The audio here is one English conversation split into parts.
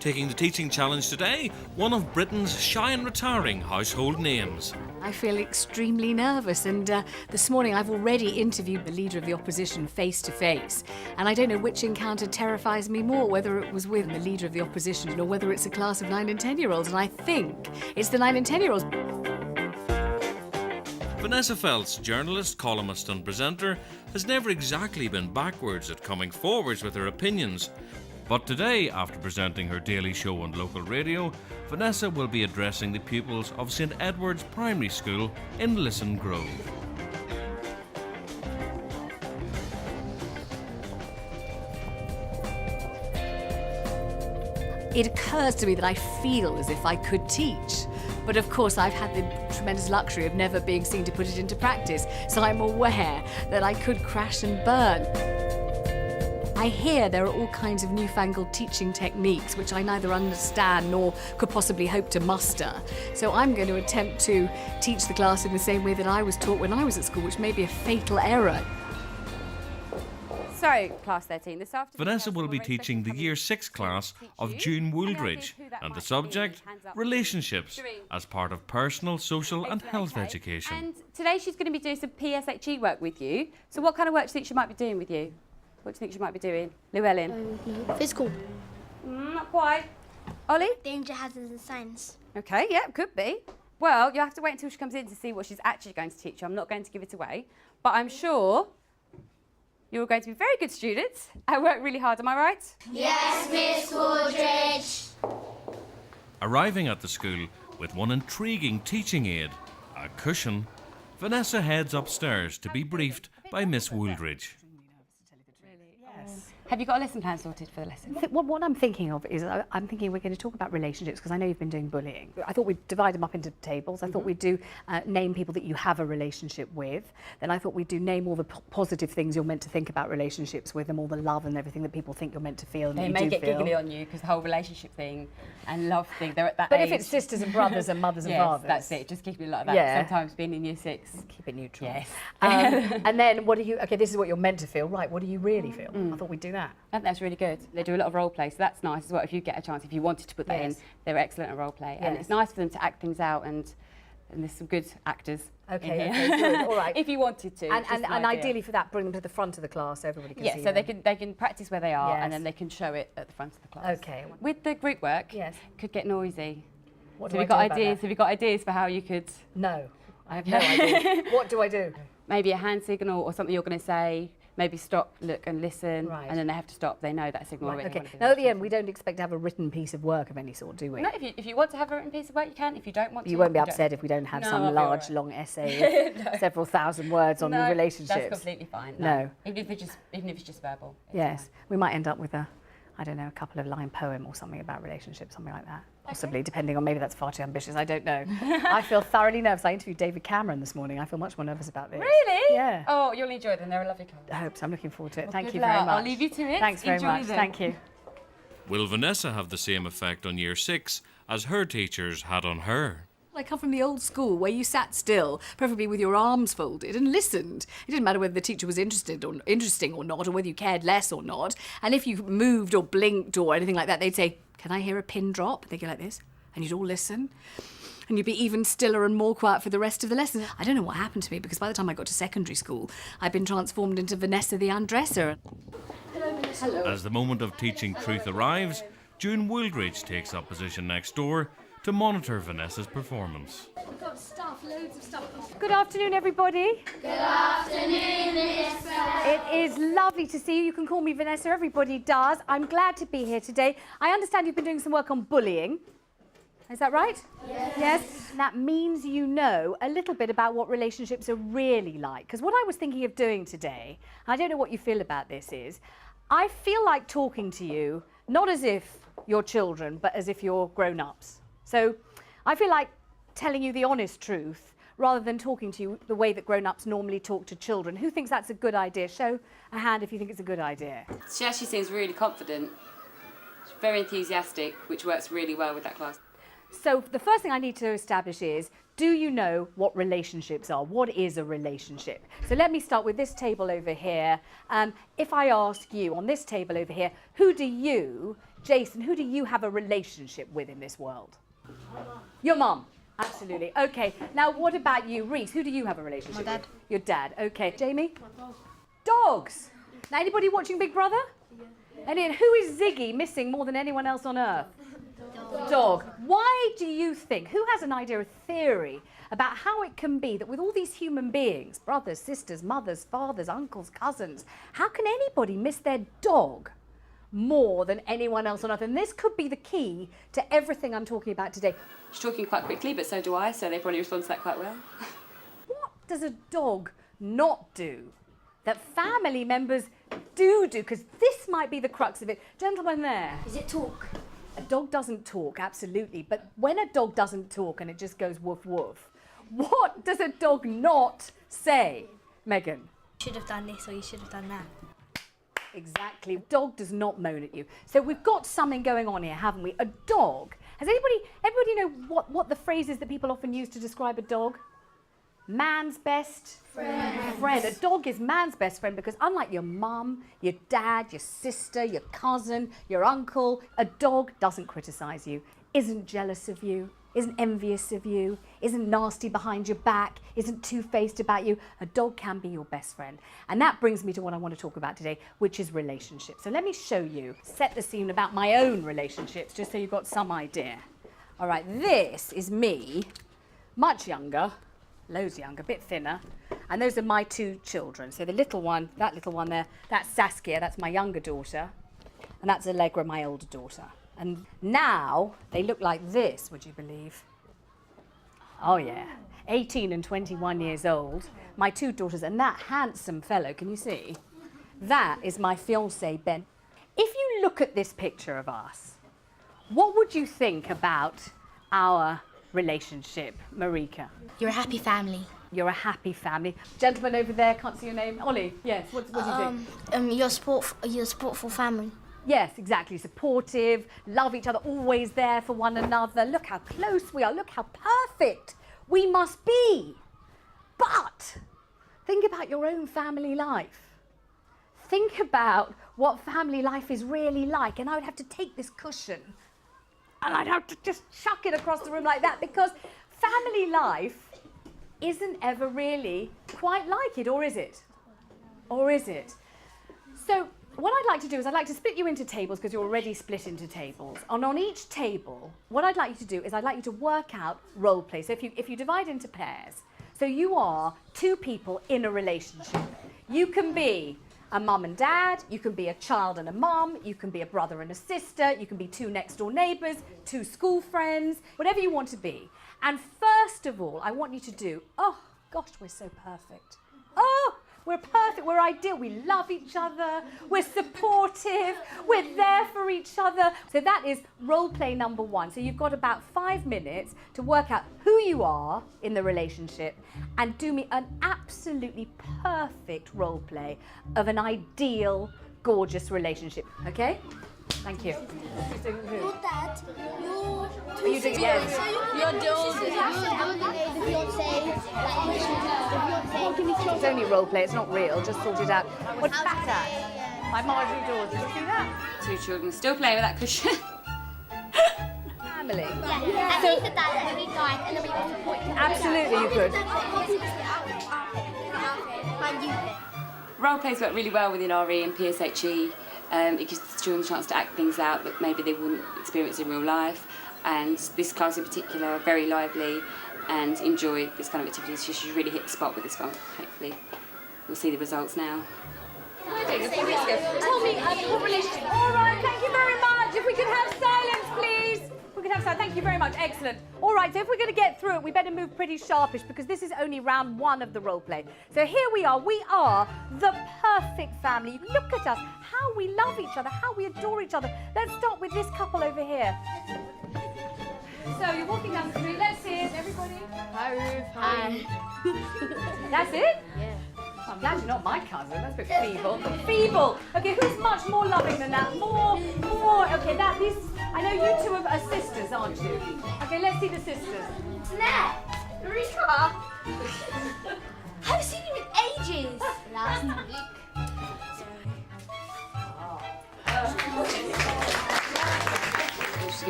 Taking the teaching challenge today, one of Britain's shy and retiring household names. I feel extremely nervous, and this morning I've already interviewed the Leader of the Opposition face to face, and I don't know which encounter terrifies me more, whether it was with the Leader of the Opposition or whether it's a class of 9 and 10-year-olds, and I think it's the 9 and 10-year-olds. Vanessa Feltz, journalist, columnist and presenter, has never exactly been backwards at coming forwards with her opinions. But today, after presenting her daily show on local radio, Vanessa will be addressing the pupils of St Edward's Primary School in Lisson Grove. It occurs to me that I feel as if I could teach. But of course, I've had the tremendous luxury of never being seen to put it into practice, so I'm aware that I could crash and burn. I hear there are all kinds of newfangled teaching techniques which I neither understand nor could possibly hope to muster. So I'm going to attempt to teach the class in the same way that I was taught when I was at school, which may be a fatal error. So, Class 13, this afternoon... Vanessa will be teaching the Year 6 class of June Wooldridge, and the subject, relationships, as part of personal, social and health education. And today she's going to be doing some PSHE work with you. So what kind of work do you think she might be doing with you? What do you think she might be doing? Llewellyn? Physical. Not quite. Ollie? Danger, hazards and signs. OK, yeah, could be. Well, you'll have to wait until she comes in to see what she's actually going to teach you. I'm not going to give it away. But I'm sure you're going to be very good students and work really hard, am I right? Yes, Miss Wooldridge. Arriving at the school with one intriguing teaching aid, a cushion, Vanessa heads upstairs to be briefed by Miss Wooldridge. Have you got a lesson plan sorted for the lesson? What I'm thinking of is I'm thinking we're going to talk about relationships because I know you've been doing bullying. I thought we'd divide them up into tables. I thought we'd do name people that you have a relationship with. Then I thought we'd do name all the positive things you're meant to think about relationships with, and all the love and everything that people think you're meant to feel. And They you may do get feel. giggly on you because the whole relationship thing and love thing, they're at that But age. if it's sisters and brothers and mothers and yes, fathers. that's it. Just keep it like that. Yeah. Sometimes being in Year 6. Keep it neutral. Yes. And then what do you, okay, this is what you're meant to feel. Right, what do you really feel? I thought we'd do that. I think that's really good. They do a lot of role play, so that's nice as well. If you get a chance, if you wanted to put that in, they're excellent at role play. And it's nice for them to act things out, and there's some good actors in here. Okay, good. All right. If you wanted to. And ideally for that, bring them to the front of the class so everybody can see so them. they can practice where they are, Yes. and then they can show it at the front of the class. Okay. With the group work, Yes. could get noisy. What So do have you I got do about ideas? that? Have you got ideas for how you could? No, I have no idea. What do I do? Maybe a hand signal or something you're going to say. Maybe stop, look and listen, Right. and then they have to stop. They know that signal Right, already. okay. Now at the end, we don't expect to have a written piece of work of any sort, do we? No, if you want to have a written piece of work, you can. If you don't want to, You won't be don't. upset if we don't have No, some I'll be all large, right. long essay of several thousand words on No, relationships. That's completely fine. No. Even if it's just verbal. It's Yes, fine. we might end up with a couple of line poem or something about relationships, something like that. Possibly, depending on, maybe that's far too ambitious, I don't know. I feel thoroughly nervous. I interviewed David Cameron this morning. I feel much more nervous about this. Really? Yeah. Oh, you'll enjoy them. They're a lovely class. I hope so. I'm looking forward to it. Well, Thank good you very luck. much. I'll leave you to it. Thanks very Enjoy much. them. Thank you. Will Vanessa have the same effect on Year 6 as her teachers had on her? I come from the old school where you sat still, preferably with your arms folded, and listened. It didn't matter whether the teacher was interesting or not, or whether you cared less or not. And if you moved or blinked or anything like that, they'd say, "Can I hear a pin drop?" They'd go like this, and you'd all listen. And you'd be even stiller and more quiet for the rest of the lesson. I don't know what happened to me, because by the time I got to secondary school, I'd been transformed into Vanessa the undresser. Hello. As the moment of teaching truth arrives, June Wooldridge takes up position next door to monitor Vanessa's performance. We've got stuff, loads of stuff. Good afternoon, everybody. Good afternoon, Miss. It is lovely to see you. You can call me Vanessa, everybody does. I'm glad to be here today. I understand you've been doing some work on bullying. Is that right? Yes. Yes? That means you know a little bit about what relationships are really like. Because what I was thinking of doing today, and I don't know what you feel about this, is I feel like talking to you, not as if you're children, but as if you're grown-ups. So I feel like telling you the honest truth rather than talking to you the way that grown-ups normally talk to children. Who thinks that's a good idea? Show a hand if you think it's a good idea. She actually seems really confident. She's very enthusiastic, which works really well with that class. So the first thing I need to establish is, do you know what relationships are? What is a relationship? So let me start with this table over here. If I ask you on this table over here, who do you Jason, who do you have a relationship with in this world? Your mum. Absolutely. Okay. Now, what about you, Reese? Who do you have a relationship with? My dad. Your dad. Okay. Jamie? Dogs. Now, anybody watching Big Brother? Yeah. And who is Ziggy missing more than anyone else on earth? Dog. Why do you think, who has an idea, a theory about how it can be that with all these human beings, brothers, sisters, mothers, fathers, uncles, cousins, how can anybody miss their dog more than anyone else on earth? And this could be the key to everything I'm talking about today. She's talking quite quickly, but so do I, so they probably respond to that quite well. What does a dog not do that family members do? Because this might be the crux of it. Gentleman there. Is it talk? A dog doesn't talk, absolutely. But when a dog doesn't talk and it just goes woof woof, what does a dog not say, Megan? You should have done this or you should have done that. Exactly. Dog does not moan at you. So we've got something going on here, haven't we? A dog. Has everybody know what the phrase is that people often use to describe a dog? Man's best friend. A dog is man's best friend because unlike your mum, your dad, your sister, your cousin, your uncle, a dog doesn't criticise you, isn't jealous of you, isn't envious of you, isn't nasty behind your back, isn't two-faced about you. A dog can be your best friend. And that brings me to what I want to talk about today, which is relationships. So let me show you, set the scene about my own relationships, just so you've got some idea. All right, this is me, much younger, loads younger, a bit thinner. And those are my two children. So the little one, that little one there, that's Saskia, that's my younger daughter. And that's Allegra, my older daughter. And now they look like this, would you believe? Oh yeah, 18 and 21 years old. My two daughters, and that handsome fellow, can you see? That is my fiancé, Ben. If you look at this picture of us, what would you think about our relationship, Marika? You're a happy family. You're a happy family. Gentleman over there, can't see your name. Ollie, yes, what do you think? You're a sportful family. Yes, exactly. Supportive, love each other, always there for one another. Look how close we are. Look how perfect we must be. But think about your own family life. Think about what family life is really like. And I would have to take this cushion and I'd have to just chuck it across the room like that because family life isn't ever really quite like it, or is it? Or is it? So what I'd like to do is I'd like to split you into tables because you're already split into tables. And on each table, what I'd like you to do is I'd like you to work out role play. So if you divide into pairs, so you are two people in a relationship. You can be a mum and dad, you can be a child and a mum, you can be a brother and a sister, you can be two next door neighbours, two school friends, whatever you want to be. And first of all, I want you to do, oh gosh, we're so perfect. Oh, we're perfect, we're ideal, we love each other, we're supportive, we're there for each other. So that is role play number one. So you've got about 5 minutes to work out who you are in the relationship and do me an absolutely perfect role play of an ideal, gorgeous relationship. Okay? Thank you. Your dad, You do, yes. It's only role play, it's not real, just sort it out. What's that? My Marjorie Dawes, did you see that? Two children still playing with that cushion. Family. Yeah. And he's the dad and we died and then we got to point to Absolutely you could. Role plays work really well within RE and PSHE. It gives the children a chance to act things out that maybe they wouldn't experience in real life. And this class in particular are very lively and enjoy this kind of activity. So you should really hit the spot with this one, hopefully. We'll see the results now. Tell me, what relationship? All right, thank you very much. If we could have silence, please. We could have silence. Thank you very much. Excellent. All right, so if we're going to get through it, we better move pretty sharpish because this is only round one of the role play. So here we are. We are the perfect family. Look at us, how we love each other, how we adore each other. Let's start with this couple over here. So you're walking down the street. Let's see it, everybody. Hi, Ruth. Hi. That's it? Yeah. I'm glad you're not my cousin. That's a bit feeble. Feeble. Okay, who's much more loving than that? More. Okay, I know you two are sisters, aren't you? Okay, let's see the sisters. Snap! Rika! Haven't seen you in ages! Last week.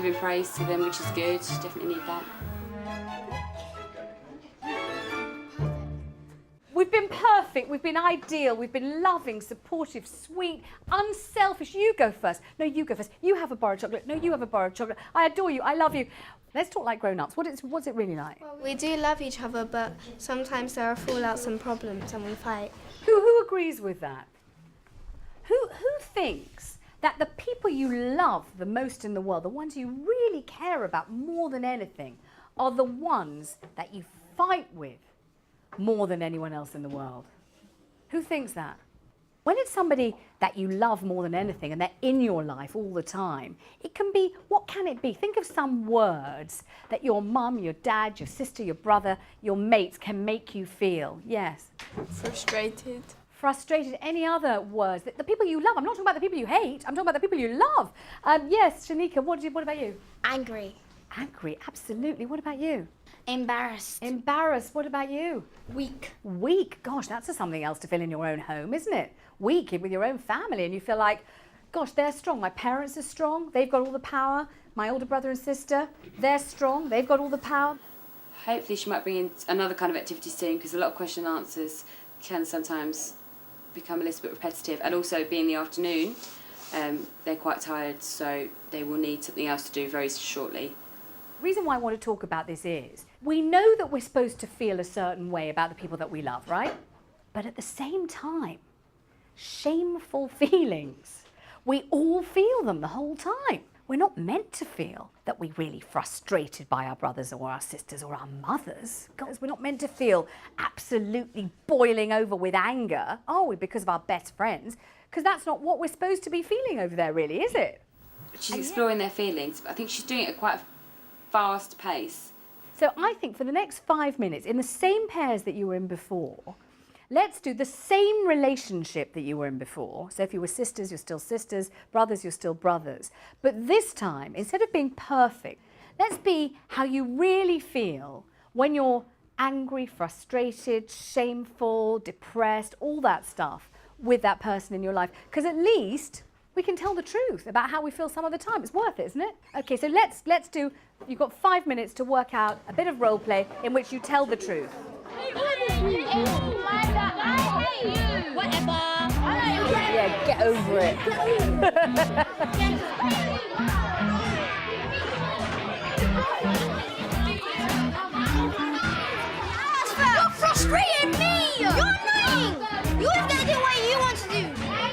giving praise to them, which is good. Definitely need that. We've been perfect, we've been ideal, we've been loving, supportive, sweet, unselfish. You go first. No, you go first. You have a bar of chocolate. No, you have a bar of chocolate. I adore you. I love you. Let's talk like grown-ups. What's it really like? Well, we do love each other, but sometimes there are fallouts and problems and we fight. Who agrees with that? Who thinks that the people you love the most in the world, the ones you really care about more than anything, are the ones that you fight with more than anyone else in the world? Who thinks that? When it's somebody that you love more than anything and they're in your life all the time, it can be, what can it be? Think of some words that your mum, your dad, your sister, your brother, your mates can make you feel. Yes? Frustrated. Frustrated. Any other words? The people you love. I'm not talking about the people you hate. I'm talking about the people you love. Yes, Shanika, what about you? Angry. Angry, absolutely. What about you? Embarrassed. Embarrassed. What about you? Weak. Weak. Gosh, that's something else to feel in your own home, isn't it? Weak with your own family, and you feel like, gosh, they're strong. My parents are strong. They've got all the power. My older brother and sister, they're strong. They've got all the power. Hopefully she might bring in another kind of activity soon, because a lot of question and answers can sometimes become a little bit repetitive, and also being the afternoon, they're quite tired, so they will need something else to do very shortly. The reason why I want to talk about this is we know that we're supposed to feel a certain way about the people that we love, right? But at the same time, shameful feelings, we all feel them the whole time. We're not meant to feel that we're really frustrated by our brothers or our sisters or our mothers. Guys, we're not meant to feel absolutely boiling over with anger, are we, because of our best friends? Because that's not what we're supposed to be feeling over there, really, is it? She's exploring their feelings, but I think she's doing it at quite a fast pace. So I think for the next 5 minutes, in the same pairs that you were in before, let's do the same relationship that you were in before. So if you were sisters, you're still sisters, brothers, you're still brothers. But this time, instead of being perfect, let's be how you really feel when you're angry, frustrated, shameful, depressed, all that stuff with that person in your life. Because at least we can tell the truth about how we feel some of the time. It's worth it, isn't it? Okay, so let's do, you've got 5 minutes to work out a bit of role play in which you tell the truth. Whatever. Yeah, get over it. You're frustrating me! You're annoying! You always gonna do what you want to do!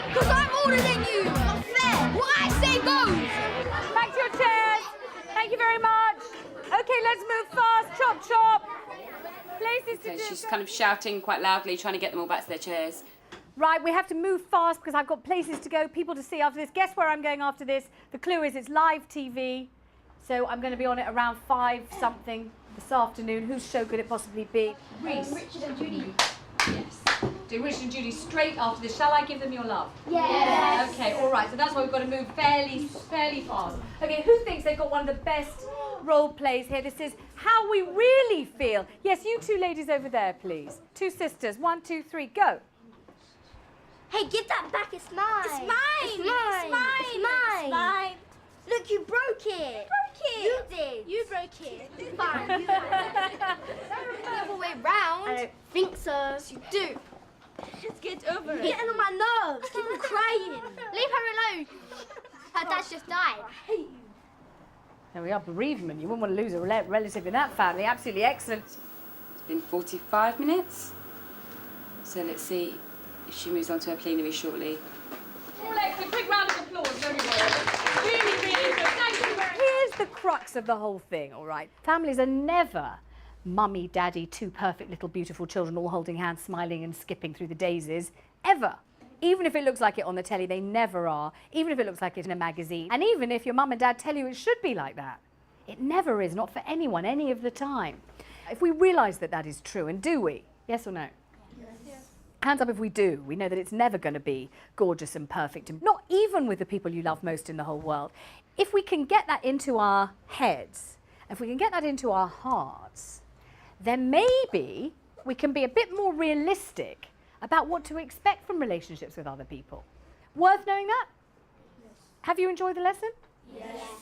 Because I'm older than you! Not fair! What I say goes! Back to your chairs. Thank you very much. Okay, let's move fast. Chop, chop. Places to Okay, do. she's kind of shouting quite loudly, trying to get them all back to their chairs. Right, we have to move fast because I've got places to go, people to see after this. Guess where I'm going after this? The clue is it's live TV. So I'm going to be on it around 5 something this afternoon. Whose show could it possibly be? Reese. Richard and Judy. Yes. Do Richard and Judy straight after this. Shall I give them your love? Yes. Okay, all right. So that's why we've got to move fairly fast. Okay, who thinks they've got one of the best role plays here? This is how we really feel. Yes, you two ladies over there, please. 2 sisters. 1, 2, 3, go. Hey, give that back. It's mine. It's mine. It's mine. It's mine. It's mine. It's mine. Look, you broke it. You did. You broke it. Fine. You the other way round. I don't think so. You do. Just get over it. You're getting on my nerves. Keep on crying. Leave her alone. Her dad's just died. I hate you. There we are, bereavement. You wouldn't want to lose a relative in that family. Absolutely excellent. It's been 45 minutes. So let's see if she moves on to her plenary shortly. All excellent. Quick round of applause, everybody. Really, really good. Thank you very much. Here's the crux of the whole thing, all right? Families are never mummy, daddy, 2 perfect little beautiful children all holding hands, smiling and skipping through the daisies. Ever. Even if it looks like it on the telly, they never are. Even if it looks like it in a magazine. And even if your mum and dad tell you it should be like that. It never is, not for anyone, any of the time. If we realise that that is true, and do we? Yes or no? Yes. Hands up if we do. We know that it's never going to be gorgeous and perfect, and not even with the people you love most in the whole world. If we can get that into our heads, if we can get that into our hearts, then maybe we can be a bit more realistic about what to expect from relationships with other people. Worth knowing that? Yes. Have you enjoyed the lesson?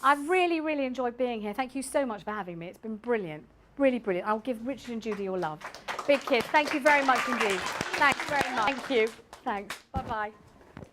I've really, really enjoyed being here. Thank you so much for having me. It's been brilliant. Really brilliant. I'll give Richard and Judy your love. Big kiss. Thank you very much indeed. Thanks very much. Thank you. Thanks. Bye-bye.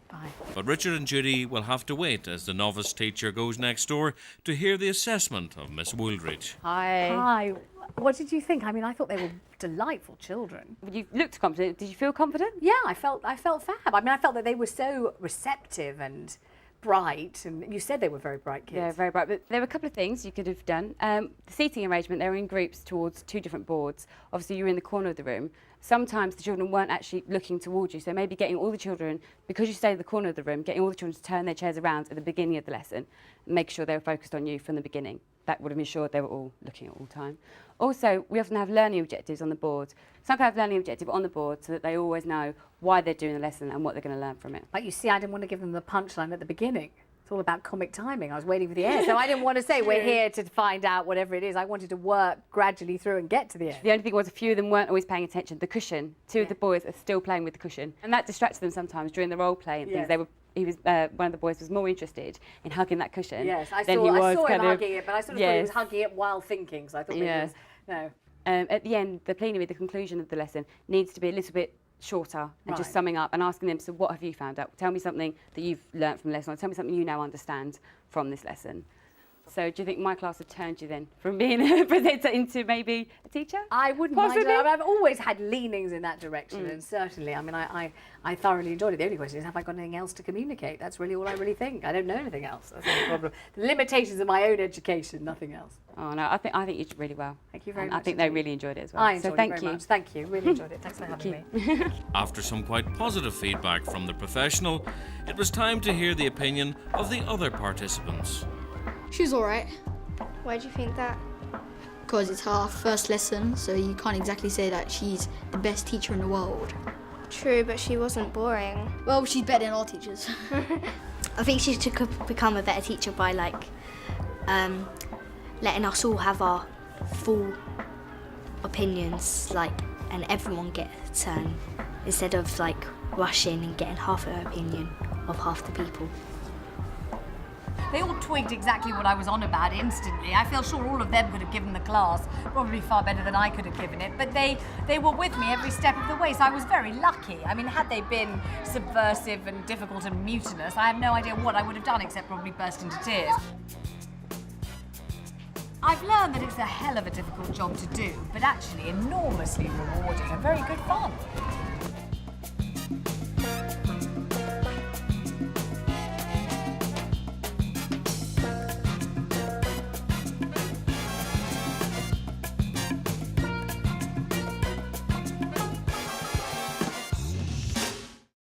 Bye. But Richard and Judy will have to wait as the novice teacher goes next door to hear the assessment of Miss Wooldridge. Hi. Hi. What did you think? I mean, I thought they were delightful children. You looked confident. Did you feel confident? Yeah, I felt fab. I mean, I felt that they were so receptive and bright, and you said they were very bright kids. Yeah, very bright. But there were a couple of things you could have done. The seating arrangement, they were in groups towards 2 different boards. Obviously, you were in the corner of the room. Sometimes the children weren't actually looking towards you, so maybe getting all the children, because you stayed in the corner of the room, getting all the children to turn their chairs around at the beginning of the lesson and make sure they were focused on you from the beginning. That would have ensured they were all looking at all time. Also, we often have learning objectives on the board. Some kind of learning objective on the board so that they always know why they're doing the lesson and what they're going to learn from it. But you see, I didn't want to give them the punchline at the beginning. It's all about comic timing. I was waiting for the end. So I didn't want to say we're here to find out whatever it is. I wanted to work gradually through and get to the end. The only thing was a few of them weren't always paying attention. The cushion, 2 of the boys are still playing with the cushion. And that distracted them sometimes during the role play and things. One of the boys was more interested in hugging that cushion. Yes, I than saw, he was I saw him kind of, hugging it, but I sort of thought he was hugging it while thinking, so I thought maybe it was, no. At the end, the plenary, the conclusion of the lesson, needs to be a little bit shorter and just summing up and asking them, so what have you found out? Tell me something that you've learnt from the lesson, or tell me something you now understand from this lesson. So do you think my class had turned you then from being a presenter into maybe a teacher? I wouldn't mind it. I've always had leanings in that direction, and certainly, I mean, I thoroughly enjoyed it. The only question is, have I got anything else to communicate? That's really all I really think. I don't know anything else. That's the problem. The limitations of my own education, nothing else. Oh no, I think you did really well. Thank you very much. I think they really enjoyed it as well. I enjoyed so thank it very you. much. Thank you. Really enjoyed it. Thanks for having me. After some quite positive feedback from the professional, it was time to hear the opinion of the other participants. She was alright. Why do you think that? Because it's her first lesson, so you can't exactly say that she's the best teacher in the world. True, but she wasn't boring. Well, she's better than all teachers. I think she should become a better teacher by letting us all have our full opinions, and everyone get a turn instead of rushing and getting half her opinion of half the people. They all twigged exactly what I was on about instantly. I feel sure all of them could have given the class probably far better than I could have given it, but they were with me every step of the way, so I was very lucky. I mean, had they been subversive and difficult and mutinous, I have no idea what I would have done except probably burst into tears. I've learned that it's a hell of a difficult job to do, but actually enormously rewarding and very good fun.